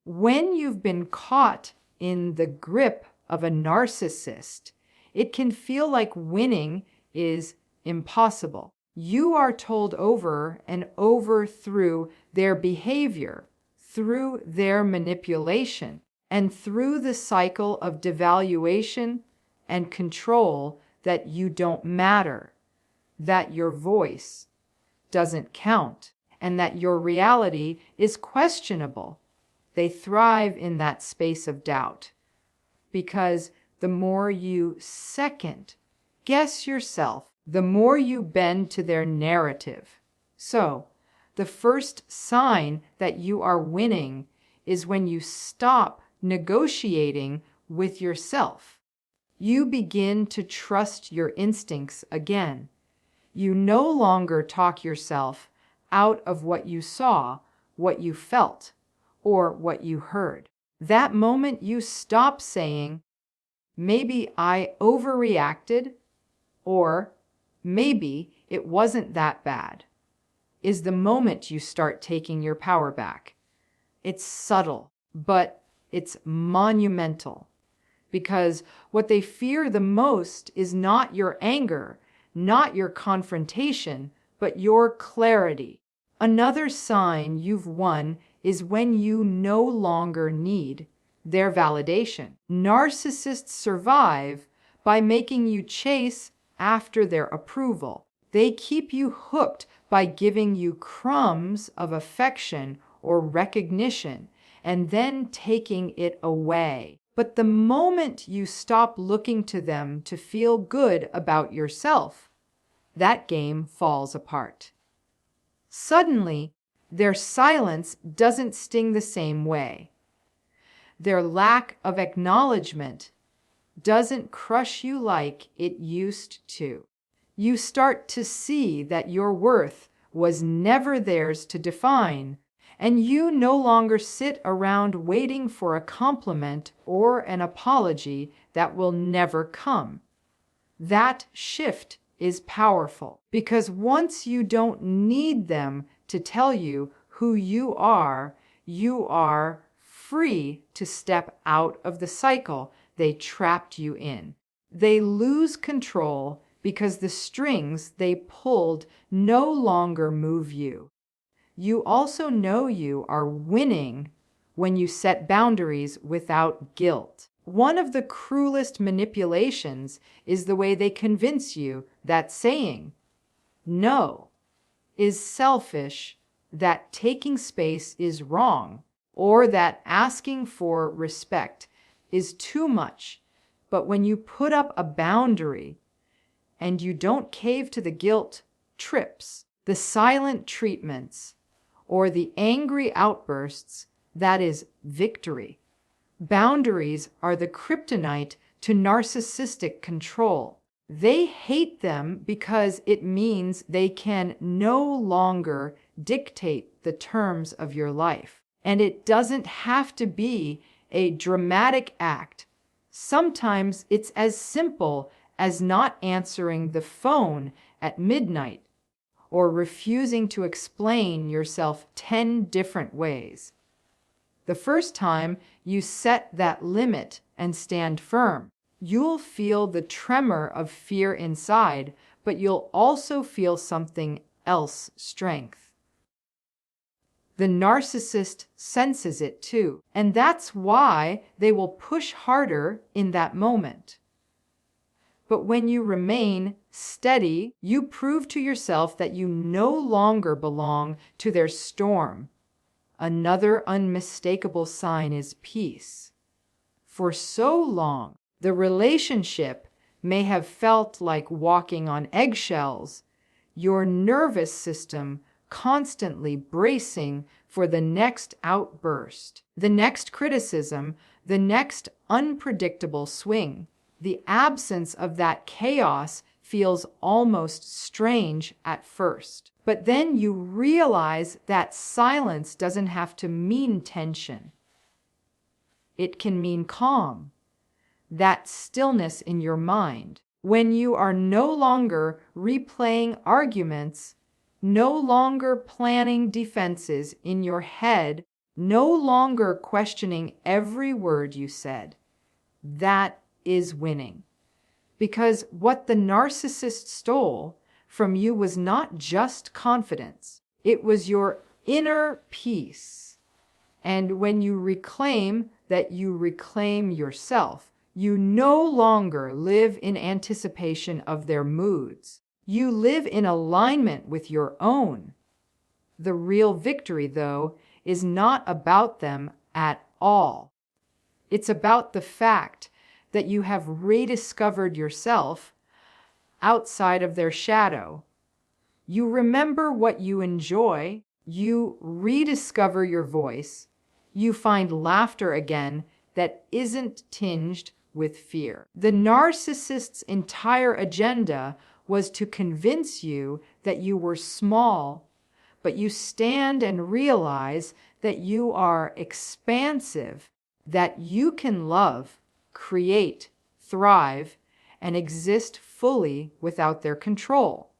When you've been caught in the grip of a narcissist, it can feel like winning is impossible. You are told over and over through their behavior, through their manipulation, and through the cycle of devaluation and control that you don't matter, that your voice doesn't count, and that your reality is questionable. They thrive in that space of doubt because the more you second guess yourself, the more you bend to their narrative. So, the first sign that you are winning is when you stop negotiating with yourself. You begin to trust your instincts again. You no longer talk yourself out of what you saw, what you felt, or what you heard. That moment you stop saying, maybe I overreacted, or maybe it wasn't that bad, is the moment you start taking your power back. It's subtle, but it's monumental, because what they fear the most is not your anger, not your confrontation, but your clarity. Another sign you've won is when you no longer need their validation. Narcissists survive by making you chase after their approval. They keep you hooked by giving you crumbs of affection or recognition and then taking it away. But the moment you stop looking to them to feel good about yourself, that game falls apart. Suddenly, their silence doesn't sting the same way. Their lack of acknowledgement doesn't crush you like it used to. You start to see that your worth was never theirs to define, and you no longer sit around waiting for a compliment or an apology that will never come. That shift is powerful because once you don't need them to tell you who you are free to step out of the cycle they trapped you in. They lose control because the strings they pulled no longer move you. You also know you are winning when you set boundaries without guilt. One of the cruelest manipulations is the way they convince you that saying no is selfish, that taking space is wrong, or that asking for respect is too much. But when you put up a boundary and you don't cave to the guilt trips, the silent treatments, or the angry outbursts, that is victory. Boundaries are the kryptonite to narcissistic control. They hate them because it means they can no longer dictate the terms of your life. And it doesn't have to be a dramatic act. Sometimes it's as simple as not answering the phone at midnight or refusing to explain yourself 10 different ways. The first time you set that limit and stand firm, you'll feel the tremor of fear inside, but you'll also feel something else, strength. The narcissist senses it too, and that's why they will push harder in that moment. But when you remain steady, you prove to yourself that you no longer belong to their storm. Another unmistakable sign is peace. For so long, the relationship may have felt like walking on eggshells, your nervous system constantly bracing for the next outburst, the next criticism, the next unpredictable swing. The absence of that chaos feels almost strange at first. But then you realize that silence doesn't have to mean tension. It can mean calm, that stillness in your mind, when you are no longer replaying arguments, no longer planning defenses in your head, no longer questioning every word you said. That is winning. Because what the narcissist stole from you was not just confidence, it was your inner peace. And when you reclaim that, you reclaim yourself. You no longer live in anticipation of their moods. You live in alignment with your own. The real victory, though, is not about them at all. It's about the fact that you have rediscovered yourself outside of their shadow. You remember what you enjoy. You rediscover your voice. You find laughter again that isn't tinged with fear. The narcissist's entire agenda was to convince you that you were small, but you stand and realize that you are expansive, that you can love, create, thrive, and exist fully without their control.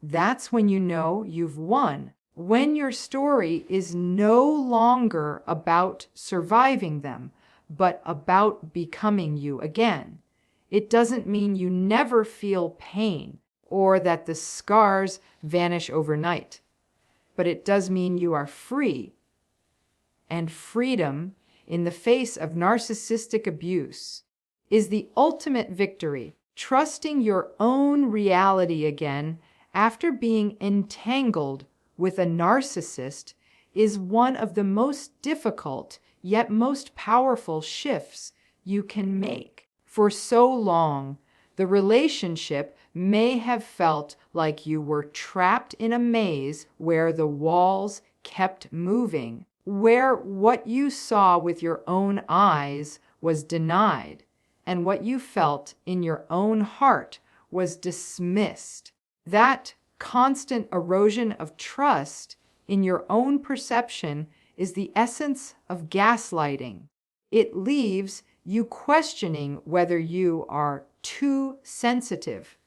That's when you know you've won. When your story is no longer about surviving them, but about becoming you again. It doesn't mean you never feel pain or that the scars vanish overnight, but it does mean you are free. And freedom in the face of narcissistic abuse is the ultimate victory. Trusting your own reality again after being entangled with a narcissist is one of the most difficult yet most powerful shifts you can make. For so long, the relationship may have felt like you were trapped in a maze where the walls kept moving, where what you saw with your own eyes was denied, and what you felt in your own heart was dismissed. That constant erosion of trust in your own perception is the essence of gaslighting. It leaves you questioning whether you are too sensitive,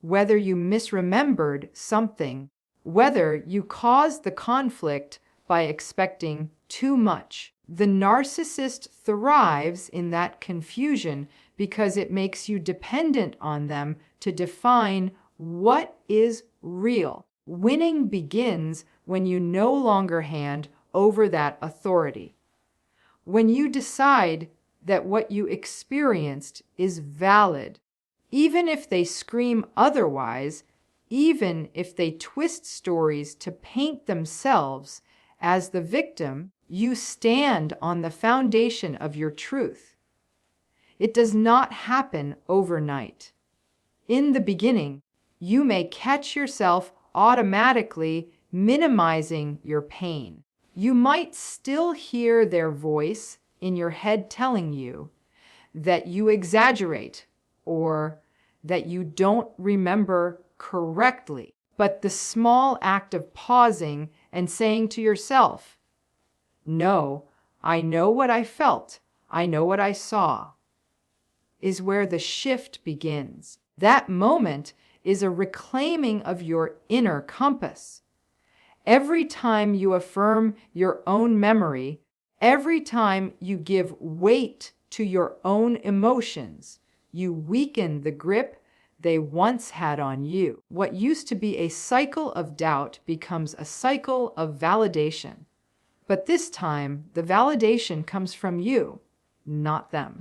whether you misremembered something, whether you caused the conflict by expecting too much. The narcissist thrives in that confusion because it makes you dependent on them to define what is real. Winning begins when you no longer hand over that authority. When you decide that what you experienced is valid, even if they scream otherwise, even if they twist stories to paint themselves as the victim, you stand on the foundation of your truth. It does not happen overnight. In the beginning, you may catch yourself automatically minimizing your pain. You might still hear their voice in your head telling you that you exaggerate or that you don't remember correctly. But the small act of pausing and saying to yourself, "No, I know what I felt, I know what I saw," is where the shift begins. That moment is a reclaiming of your inner compass. Every time you affirm your own memory, every time you give weight to your own emotions, you weaken the grip they once had on you. What used to be a cycle of doubt becomes a cycle of validation. But this time, the validation comes from you, not them.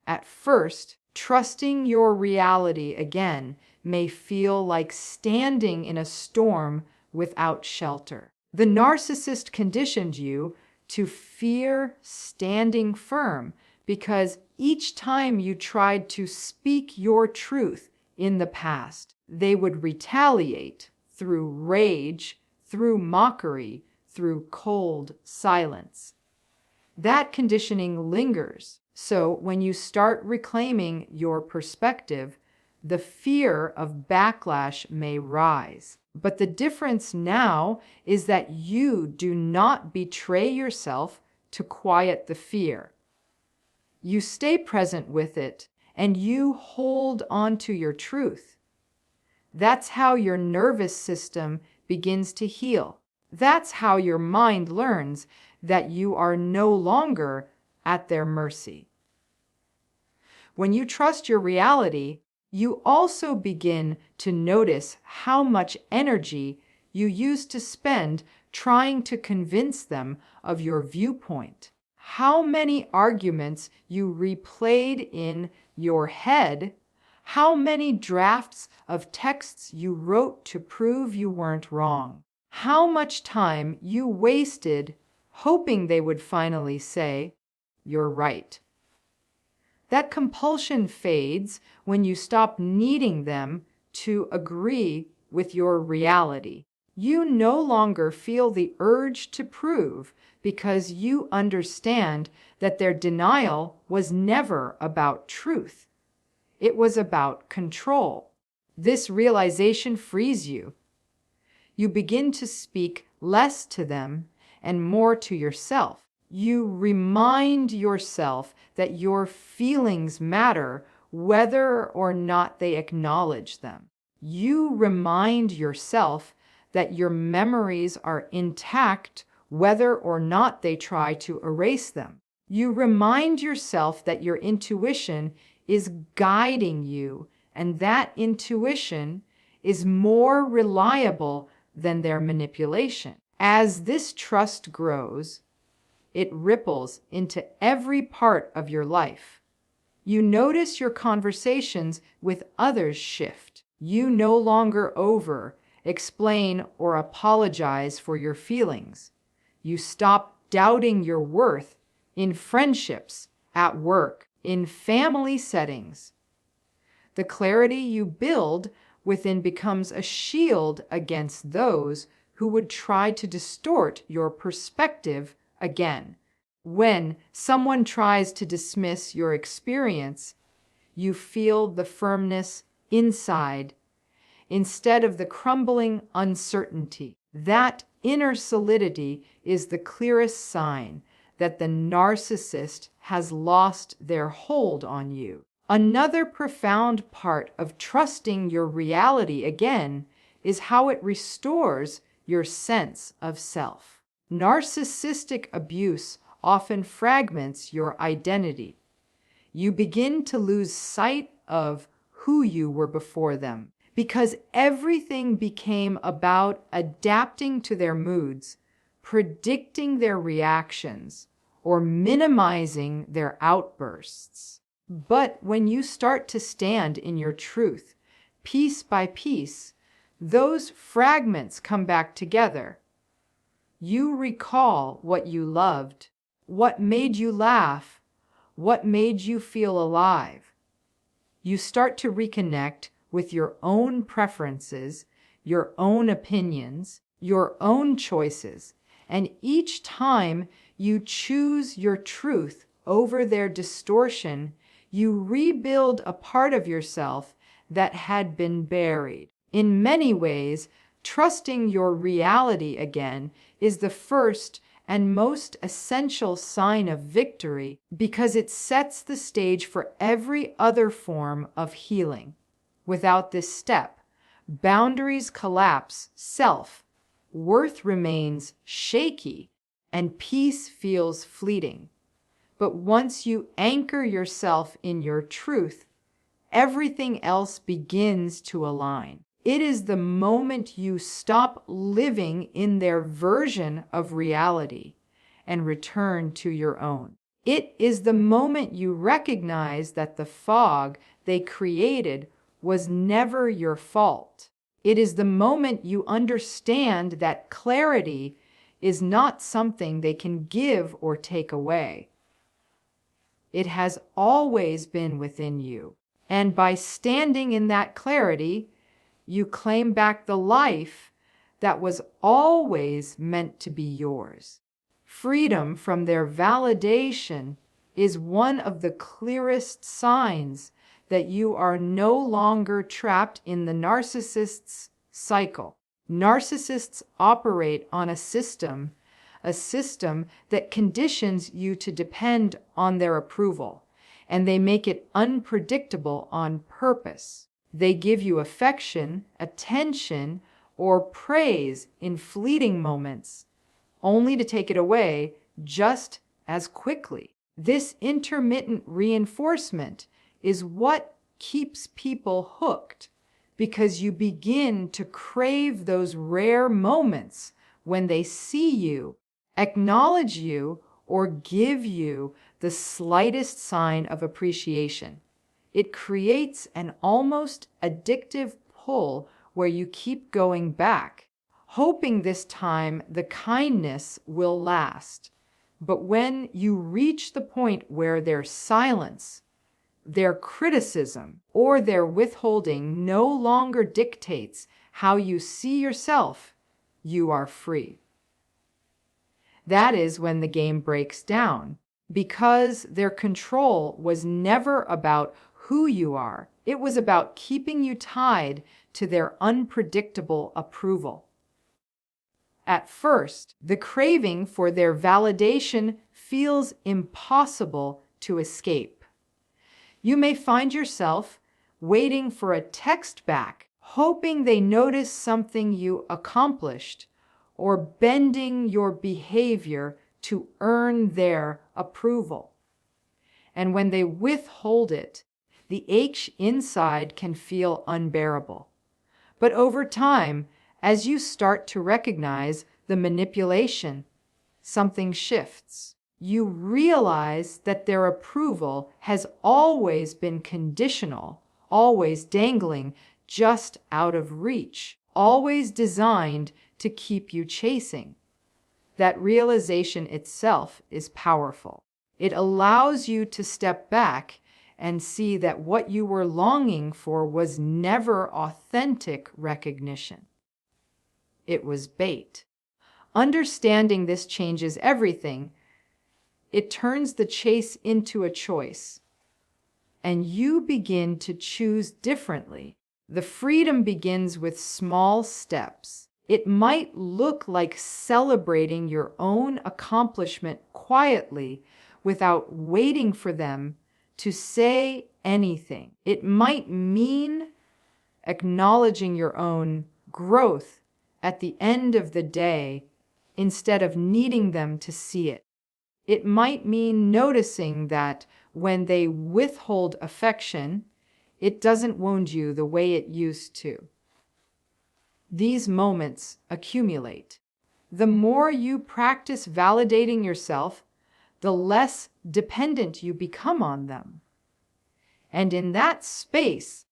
At first, trusting your reality again may feel like standing in a storm without shelter. The narcissist conditioned you to fear standing firm because each time you tried to speak your truth in the past, they would retaliate through rage, through mockery, through cold silence. That conditioning lingers. So when you start reclaiming your perspective, the fear of backlash may rise. But the difference now is that you do not betray yourself to quiet the fear. You stay present with it and you hold on to your truth. That's how your nervous system begins to heal. That's how your mind learns that you are no longer at their mercy. When you trust your reality, you also begin to notice how much energy you used to spend trying to convince them of your viewpoint. How many arguments you replayed in your head, how many drafts of texts you wrote to prove you weren't wrong, how much time you wasted hoping they would finally say, "You're right." That compulsion fades when you stop needing them to agree with your reality. You no longer feel the urge to prove because you understand that their denial was never about truth. It was about control. This realization frees you. You begin to speak less to them and more to yourself. You remind yourself that your feelings matter whether or not they acknowledge them. You remind yourself that your memories are intact whether or not they try to erase them. You remind yourself that your intuition is guiding you, and that intuition is more reliable than their manipulation. As this trust grows, it ripples into every part of your life. You notice your conversations with others shift. You no longer explain or apologize for your feelings. You stop doubting your worth in friendships, at work, in family settings. The clarity you build within becomes a shield against those who would try to distort your perspective again. When someone tries to dismiss your experience, you feel the firmness inside instead of the crumbling uncertainty. That inner solidity is the clearest sign that the narcissist has lost their hold on you. Another profound part of trusting your reality again is how it restores your sense of self. Narcissistic abuse often fragments your identity. You begin to lose sight of who you were before them because everything became about adapting to their moods, predicting their reactions, or minimizing their outbursts. But when you start to stand in your truth, piece by piece, those fragments come back together. You recall what you loved, what made you laugh, what made you feel alive. You start to reconnect with your own preferences, your own opinions, your own choices, and each time you choose your truth over their distortion, you rebuild a part of yourself that had been buried. In many ways, trusting your reality again is the first and most essential sign of victory because it sets the stage for every other form of healing. Without this step, boundaries collapse, self-worth remains shaky, and peace feels fleeting. But once you anchor yourself in your truth, everything else begins to align. It is the moment you stop living in their version of reality and return to your own. It is the moment you recognize that the fog they created was never your fault. It is the moment you understand that clarity is not something they can give or take away. It has always been within you. And by standing in that clarity, you claim back the life that was always meant to be yours. Freedom from their validation is one of the clearest signs that you are no longer trapped in the narcissist's cycle. Narcissists operate on a system that conditions you to depend on their approval, and they make it unpredictable on purpose. They give you affection, attention, or praise in fleeting moments, only to take it away just as quickly. This intermittent reinforcement is what keeps people hooked, because you begin to crave those rare moments when they see you, acknowledge you, or give you the slightest sign of appreciation. It creates an almost addictive pull where you keep going back, hoping this time the kindness will last. But when you reach the point where their silence, their criticism, or their withholding no longer dictates how you see yourself, you are free. That is when the game breaks down, because their control was never about who you are. It was about keeping you tied to their unpredictable approval. At first, the craving for their validation feels impossible to escape. You may find yourself waiting for a text back, hoping they notice something you accomplished, or bending your behavior to earn their approval. And when they withhold it, the ache inside can feel unbearable. But over time, as you start to recognize the manipulation, something shifts. You realize that their approval has always been conditional, always dangling just out of reach, always designed to keep you chasing. That realization itself is powerful. It allows you to step back and see that what you were longing for was never authentic recognition. It was bait. Understanding this changes everything. It turns the chase into a choice, and you begin to choose differently. The freedom begins with small steps. It might look like celebrating your own accomplishment quietly without waiting for them to say anything. It might mean acknowledging your own growth at the end of the day instead of needing them to see it. It might mean noticing that when they withhold affection, it doesn't wound you the way it used to. These moments accumulate. The more you practice validating yourself, the less dependent you become on them. And in that space,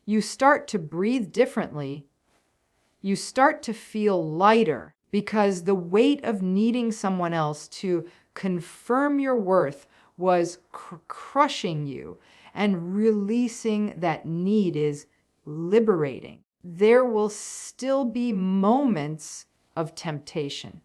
you start to breathe differently. You start to feel lighter, because the weight of needing someone else to confirm your worth was crushing you, and releasing that need is liberating. There will still be moments of temptation.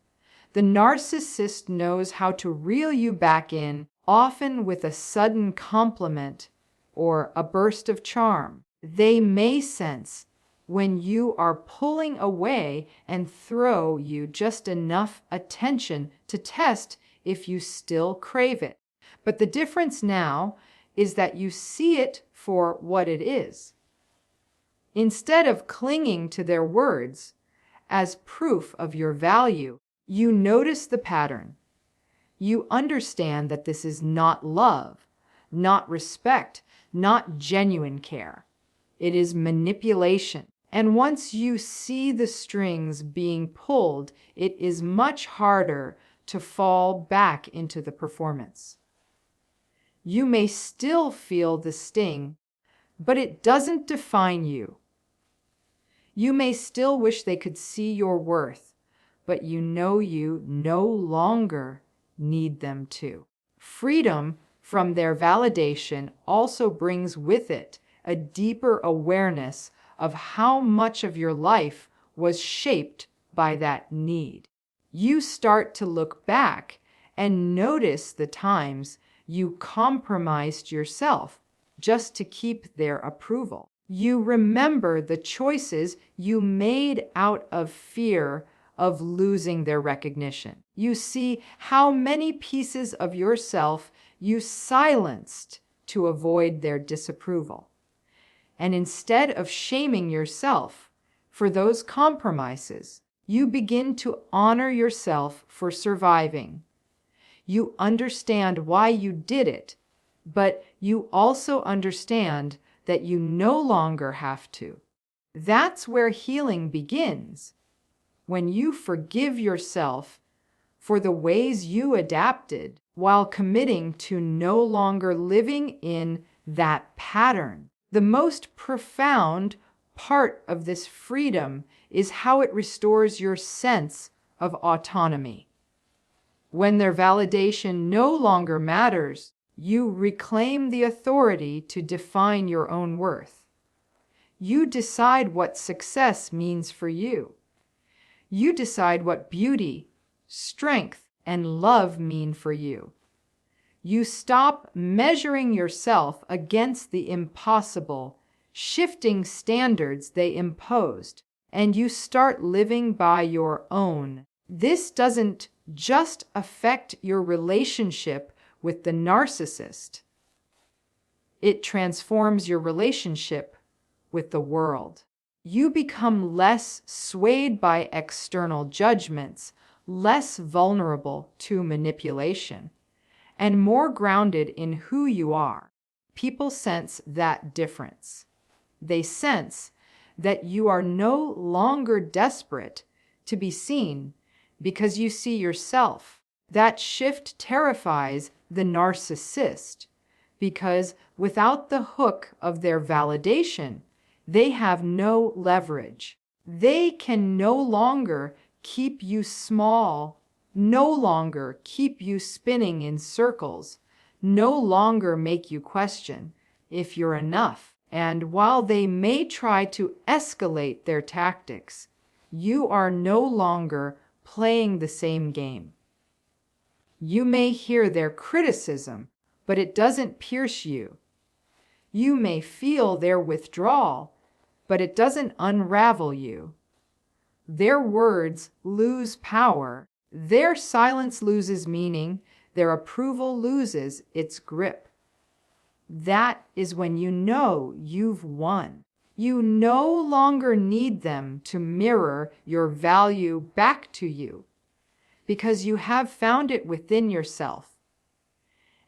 The narcissist knows how to reel you back in, often with a sudden compliment or a burst of charm. They may sense when you are pulling away and throw you just enough attention to test if you still crave it. But the difference now is that you see it for what it is. Instead of clinging to their words as proof of your value, you notice the pattern. You understand that this is not love, not respect, not genuine care. It is manipulation. And once you see the strings being pulled, it is much harder to fall back into the performance. You may still feel the sting, but it doesn't define you. You may still wish they could see your worth, but you know you no longer need them to. Freedom from their validation also brings with it a deeper awareness of how much of your life was shaped by that need. You start to look back and notice the times you compromised yourself just to keep their approval. You remember the choices you made out of fear of losing their recognition. You see how many pieces of yourself you silenced to avoid their disapproval. And instead of shaming yourself for those compromises. You begin to honor yourself for surviving. You understand why you did it, but you also understand that you no longer have to. That's where healing begins. When you forgive yourself for the ways you adapted while committing to no longer living in that pattern. The most profound part of this freedom is how it restores your sense of autonomy. When their validation no longer matters, you reclaim the authority to define your own worth. You decide what success means for you. You decide what beauty, strength, and love mean for you. You stop measuring yourself against the impossible, shifting standards they imposed, and you start living by your own. This doesn't just affect your relationship with the narcissist. It transforms your relationship with the world. You become less swayed by external judgments, less vulnerable to manipulation, and more grounded in who you are. People sense that difference. They sense that you are no longer desperate to be seen because you see yourself. That shift terrifies the narcissist because without the hook of their validation, they have no leverage. They can no longer keep you small, no longer keep you spinning in circles, no longer make you question if you're enough. And while they may try to escalate their tactics, you are no longer playing the same game. You may hear their criticism, but it doesn't pierce you. You may feel their withdrawal, but it doesn't unravel you. Their words lose power. Their silence loses meaning. Their approval loses its grip. That is when you know you've won. You no longer need them to mirror your value back to you because you have found it within yourself.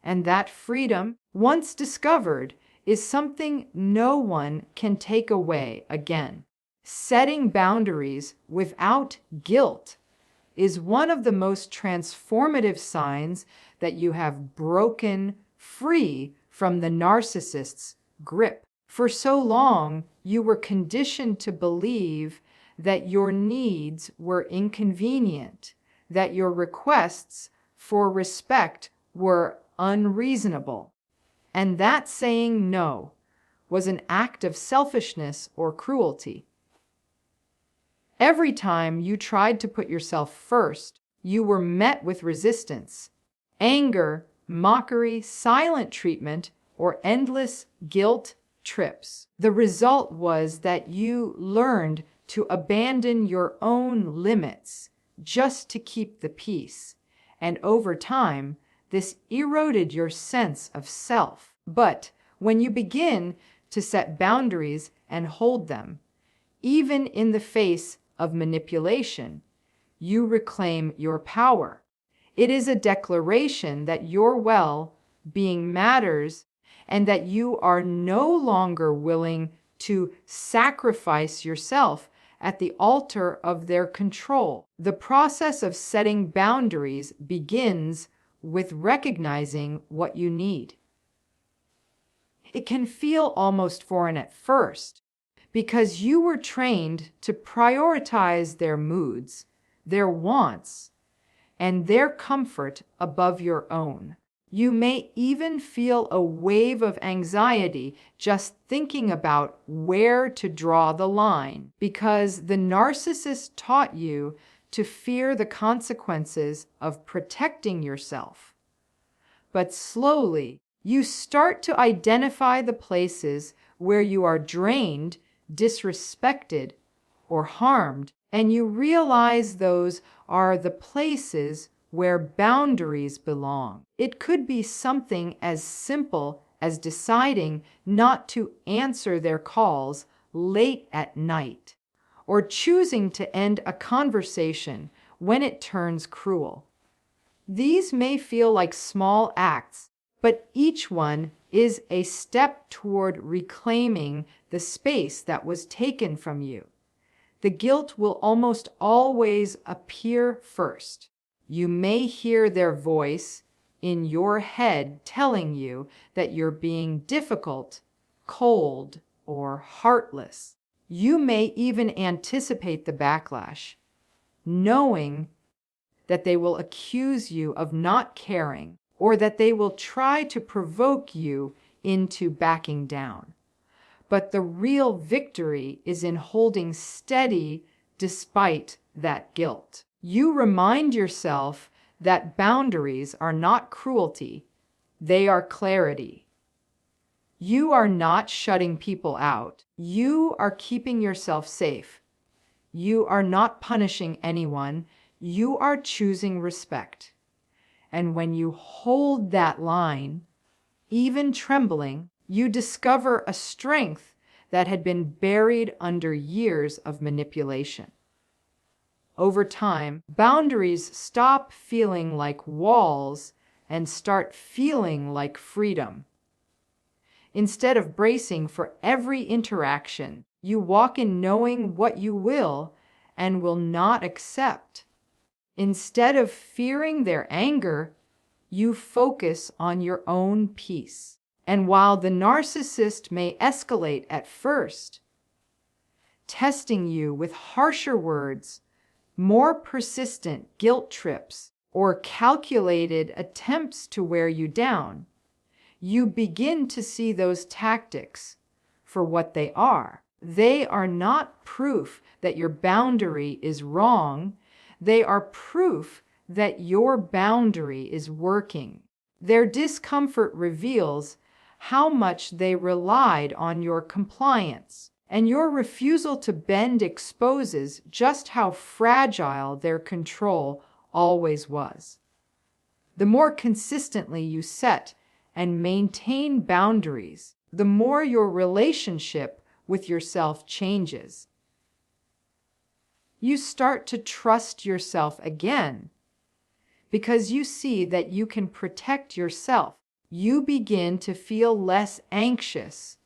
And that freedom, once discovered, is something no one can take away again. Setting boundaries without guilt is one of the most transformative signs that you have broken free from the narcissist's grip. For so long, you were conditioned to believe that your needs were inconvenient, that your requests for respect were unreasonable, and that saying no was an act of selfishness or cruelty. Every time you tried to put yourself first, you were met with resistance, anger, mockery, silent treatment, or endless guilt trips. The result was that you learned to abandon your own limits just to keep the peace, and over time, this eroded your sense of self. But when you begin to set boundaries and hold them, even in the face of manipulation, you reclaim your power. It is a declaration that your well-being matters and that you are no longer willing to sacrifice yourself at the altar of their control. The process of setting boundaries begins with recognizing what you need. It can feel almost foreign at first because you were trained to prioritize their moods, their wants, and their comfort above your own. You may even feel a wave of anxiety just thinking about where to draw the line because the narcissist taught you to fear the consequences of protecting yourself. But slowly, you start to identify the places where you are drained, disrespected, or harmed, and you realize those are the places where boundaries belong. It could be something as simple as deciding not to answer their calls late at night, or choosing to end a conversation when it turns cruel. These may feel like small acts, but each one is a step toward reclaiming the space that was taken from you. The guilt will almost always appear first. You may hear their voice in your head telling you that you're being difficult, cold, or heartless. You may even anticipate the backlash, knowing that they will accuse you of not caring or that they will try to provoke you into backing down. But the real victory is in holding steady despite that guilt. You remind yourself that boundaries are not cruelty, they are clarity. You are not shutting people out. You are keeping yourself safe. You are not punishing anyone. You are choosing respect. And when you hold that line, even trembling, you discover a strength that had been buried under years of manipulation. Over time, boundaries stop feeling like walls and start feeling like freedom. Instead of bracing for every interaction, you walk in knowing what you will and will not accept. Instead of fearing their anger, you focus on your own peace. And while the narcissist may escalate at first, testing you with harsher words, more persistent guilt trips, or calculated attempts to wear you down, you begin to see those tactics for what they are. They are not proof that your boundary is wrong. They are proof that your boundary is working. Their discomfort reveals how much they relied on your compliance, and your refusal to bend exposes just how fragile their control always was. The more consistently you set and maintain boundaries, the more your relationship with yourself changes. You start to trust yourself again because you see that you can protect yourself. You begin to feel less anxious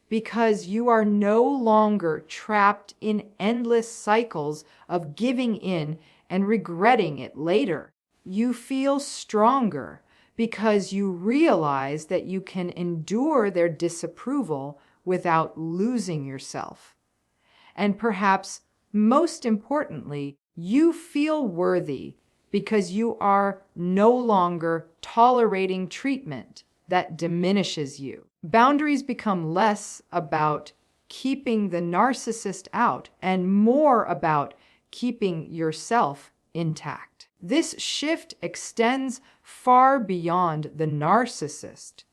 because you are no longer trapped in endless cycles of giving in and regretting it later. You feel stronger because you realize that you can endure their disapproval without losing yourself. And perhaps most importantly, you feel worthy because you are no longer tolerating treatment that diminishes you. Boundaries become less about keeping the narcissist out and more about keeping yourself intact. This shift extends far beyond the narcissist.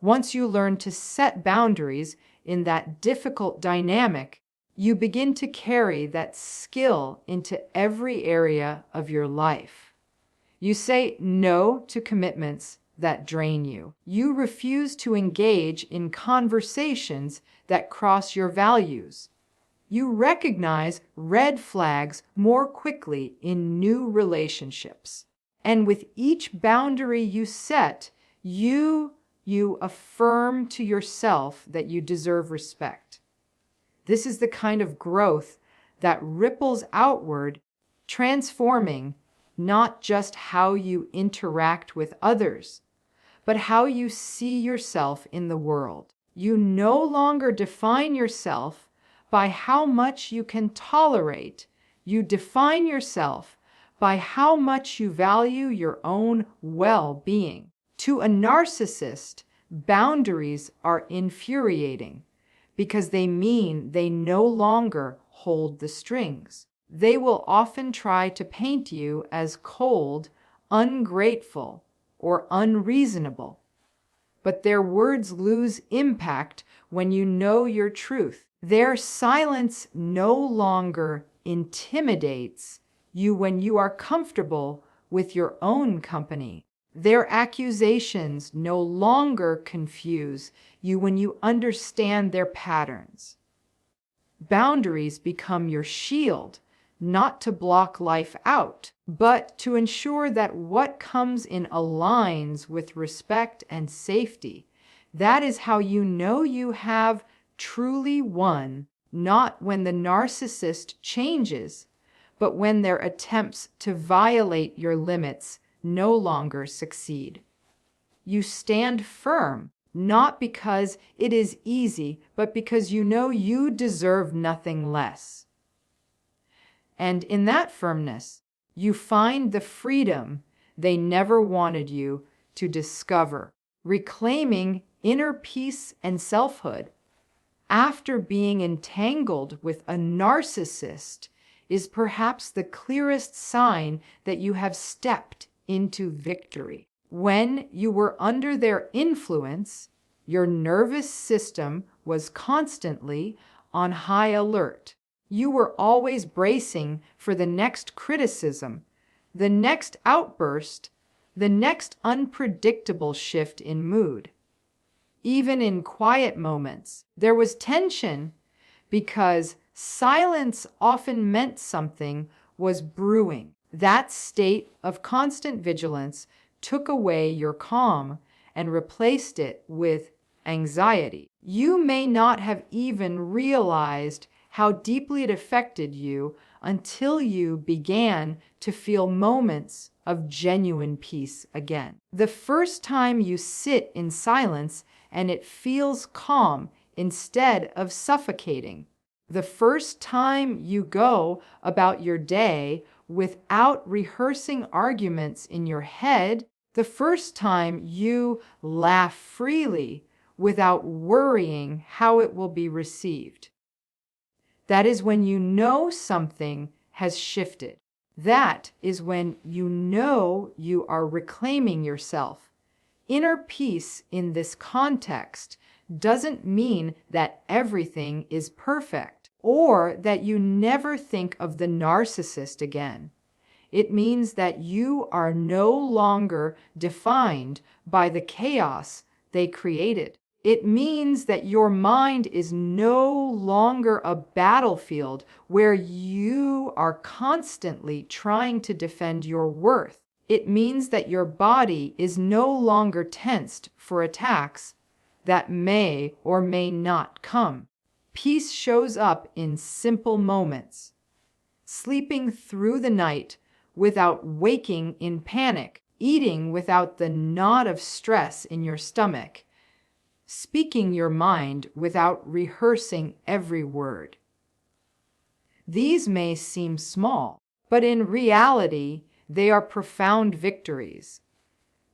Once you learn to set boundaries in that difficult dynamic, you begin to carry that skill into every area of your life. You say no to commitments that drain you. You refuse to engage in conversations that cross your values. You recognize red flags more quickly in new relationships. And with each boundary you set, you affirm to yourself that you deserve respect. This is the kind of growth that ripples outward, transforming not just how you interact with others, but how you see yourself in the world. You no longer define yourself by how much you can tolerate. You define yourself by how much you value your own well-being. To a narcissist, boundaries are infuriating because they mean they no longer hold the strings. They will often try to paint you as cold, ungrateful, or unreasonable. But their words lose impact when you know your truth. Their silence no longer intimidates you when you are comfortable with your own company. Their accusations no longer confuse you when you understand their patterns. Boundaries become your shield, not to block life out, but to ensure that what comes in aligns with respect and safety. That is how you know you have truly won, not when the narcissist changes, but when their attempts to violate your limits no longer succeed. You stand firm, not because it is easy, but because you know you deserve nothing less. And in that firmness, you find the freedom they never wanted you to discover, reclaiming inner peace and selfhood after being entangled with a narcissist is perhaps the clearest sign that you have stepped into victory. When you were under their influence, your nervous system was constantly on high alert. You were always bracing for the next criticism, the next outburst, the next unpredictable shift in mood. Even in quiet moments, there was tension because silence often meant something was brewing. That state of constant vigilance took away your calm and replaced it with anxiety. You may not have even realized how deeply it affected you until you began to feel moments of genuine peace again. The first time you sit in silence and it feels calm instead of suffocating. The first time you go about your day without rehearsing arguments in your head. The first time you laugh freely without worrying how it will be received. That is when you know something has shifted. That is when you know you are reclaiming yourself. Inner peace in this context doesn't mean that everything is perfect or that you never think of the narcissist again. It means that you are no longer defined by the chaos they created. It means that your mind is no longer a battlefield where you are constantly trying to defend your worth. It means that your body is no longer tensed for attacks that may or may not come. Peace shows up in simple moments. Sleeping through the night without waking in panic, eating without the knot of stress in your stomach, speaking your mind without rehearsing every word. These may seem small, but in reality, they are profound victories.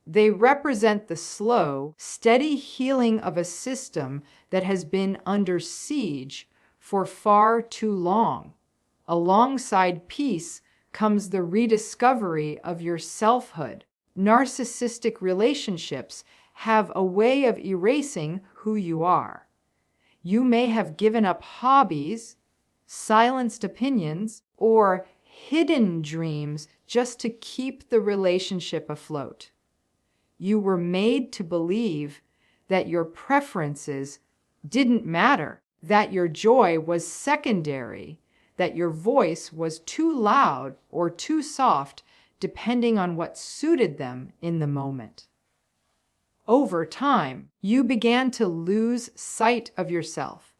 They represent the slow, steady healing of a system that has been under siege for far too long. Alongside peace comes the rediscovery of your selfhood. Narcissistic relationships have a way of erasing who you are. You may have given up hobbies, silenced opinions, or hidden dreams just to keep the relationship afloat. You were made to believe that your preferences didn't matter, that your joy was secondary, that your voice was too loud or too soft, depending on what suited them in the moment. Over time, you began to lose sight of yourself.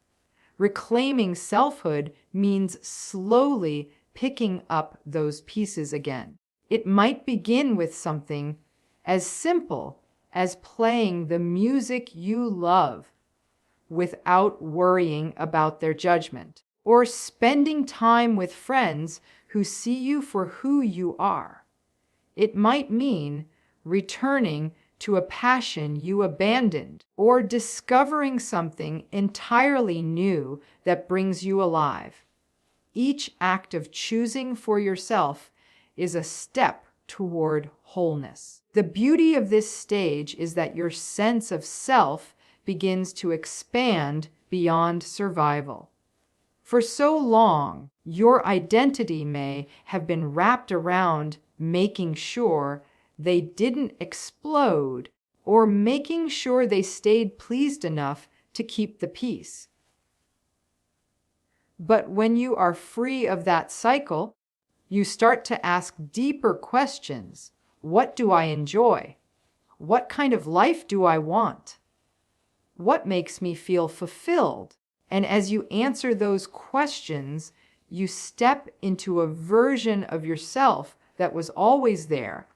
Reclaiming selfhood means slowly picking up those pieces again. It might begin with something as simple as playing the music you love without worrying about their judgment, or spending time with friends who see you for who you are. It might mean returning to a passion you abandoned, or discovering something entirely new that brings you alive. Each act of choosing for yourself is a step toward wholeness. The beauty of this stage is that your sense of self begins to expand beyond survival. For so long, your identity may have been wrapped around making sure they didn't explode or making sure they stayed pleased enough to keep the peace. But when you are free of that cycle, you start to ask deeper questions. What do I enjoy? What kind of life do I want? What makes me feel fulfilled? And as you answer those questions, you step into a version of yourself that was always there,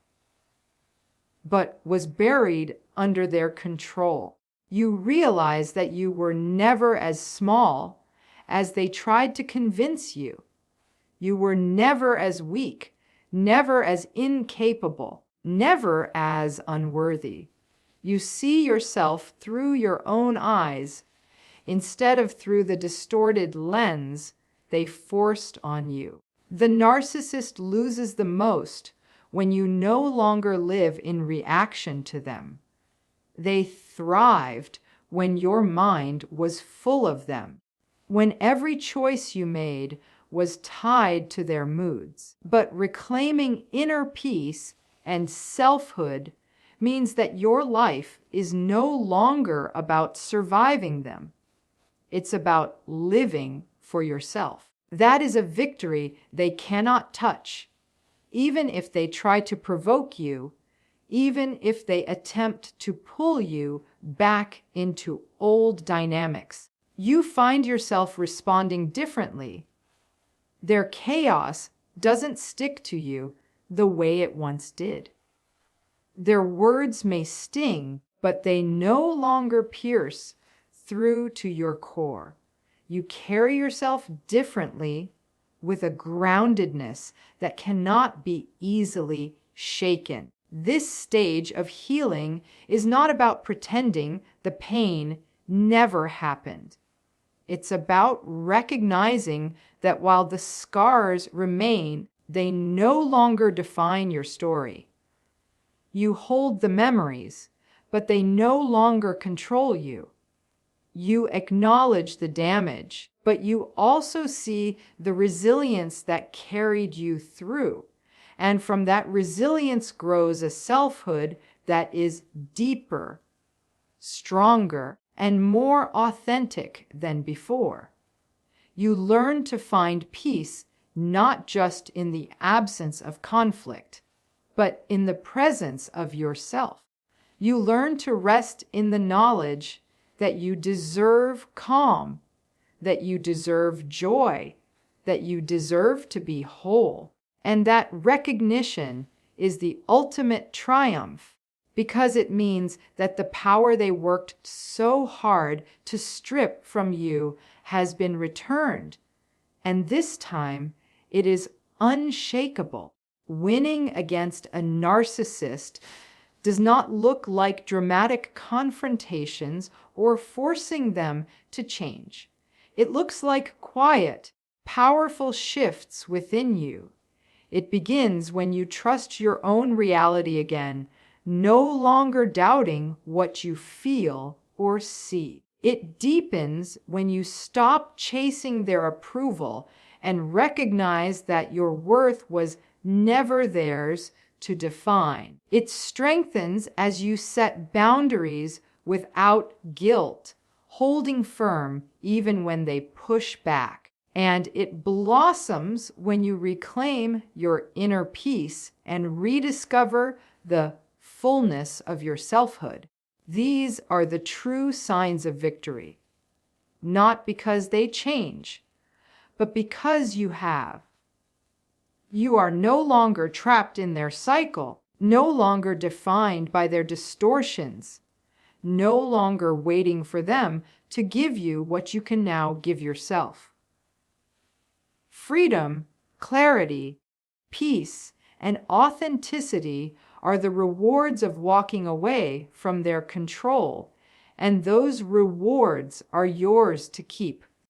but was buried under their control. You realize that you were never as small as they tried to convince you. You were never as weak, never as incapable, never as unworthy. You see yourself through your own eyes instead of through the distorted lens they forced on you. The narcissist loses the most when you no longer live in reaction to them. They thrived when your mind was full of them, when every choice you made was tied to their moods. But reclaiming inner peace and selfhood means that your life is no longer about surviving them. It's about living for yourself. That is a victory they cannot touch, even if they try to provoke you, even if they attempt to pull you back into old dynamics. You find yourself responding differently. Their chaos doesn't stick to you the way it once did. Their words may sting, but they no longer pierce through to your core. You carry yourself differently with a groundedness that cannot be easily shaken. This stage of healing is not about pretending the pain never happened. It's about recognizing that while the scars remain, they no longer define your story. You hold the memories, but they no longer control you. You acknowledge the damage, but you also see the resilience that carried you through. And from that resilience grows a selfhood that is deeper, stronger, and more authentic than before. You learn to find peace not just in the absence of conflict, but in the presence of yourself. You learn to rest in the knowledge that you deserve calm, that you deserve joy, that you deserve to be whole. And that recognition is the ultimate triumph, because it means that the power they worked so hard to strip from you has been returned. And this time, it is unshakable. Winning against a narcissist does not look like dramatic confrontations or forcing them to change. It looks like quiet, powerful shifts within you. It begins when you trust your own reality again, no longer doubting what you feel or see. It deepens when you stop chasing their approval and recognize that your worth was never theirs to define. It strengthens as you set boundaries without guilt, holding firm even when they push back. And it blossoms when you reclaim your inner peace and rediscover the fullness of your selfhood. These are the true signs of victory, not because they change, but because you have. You are no longer trapped in their cycle, no longer defined by their distortions, no longer waiting for them to give you what you can now give yourself. Freedom, clarity, peace, and authenticity are the rewards of walking away from their control, and those rewards are yours to keep.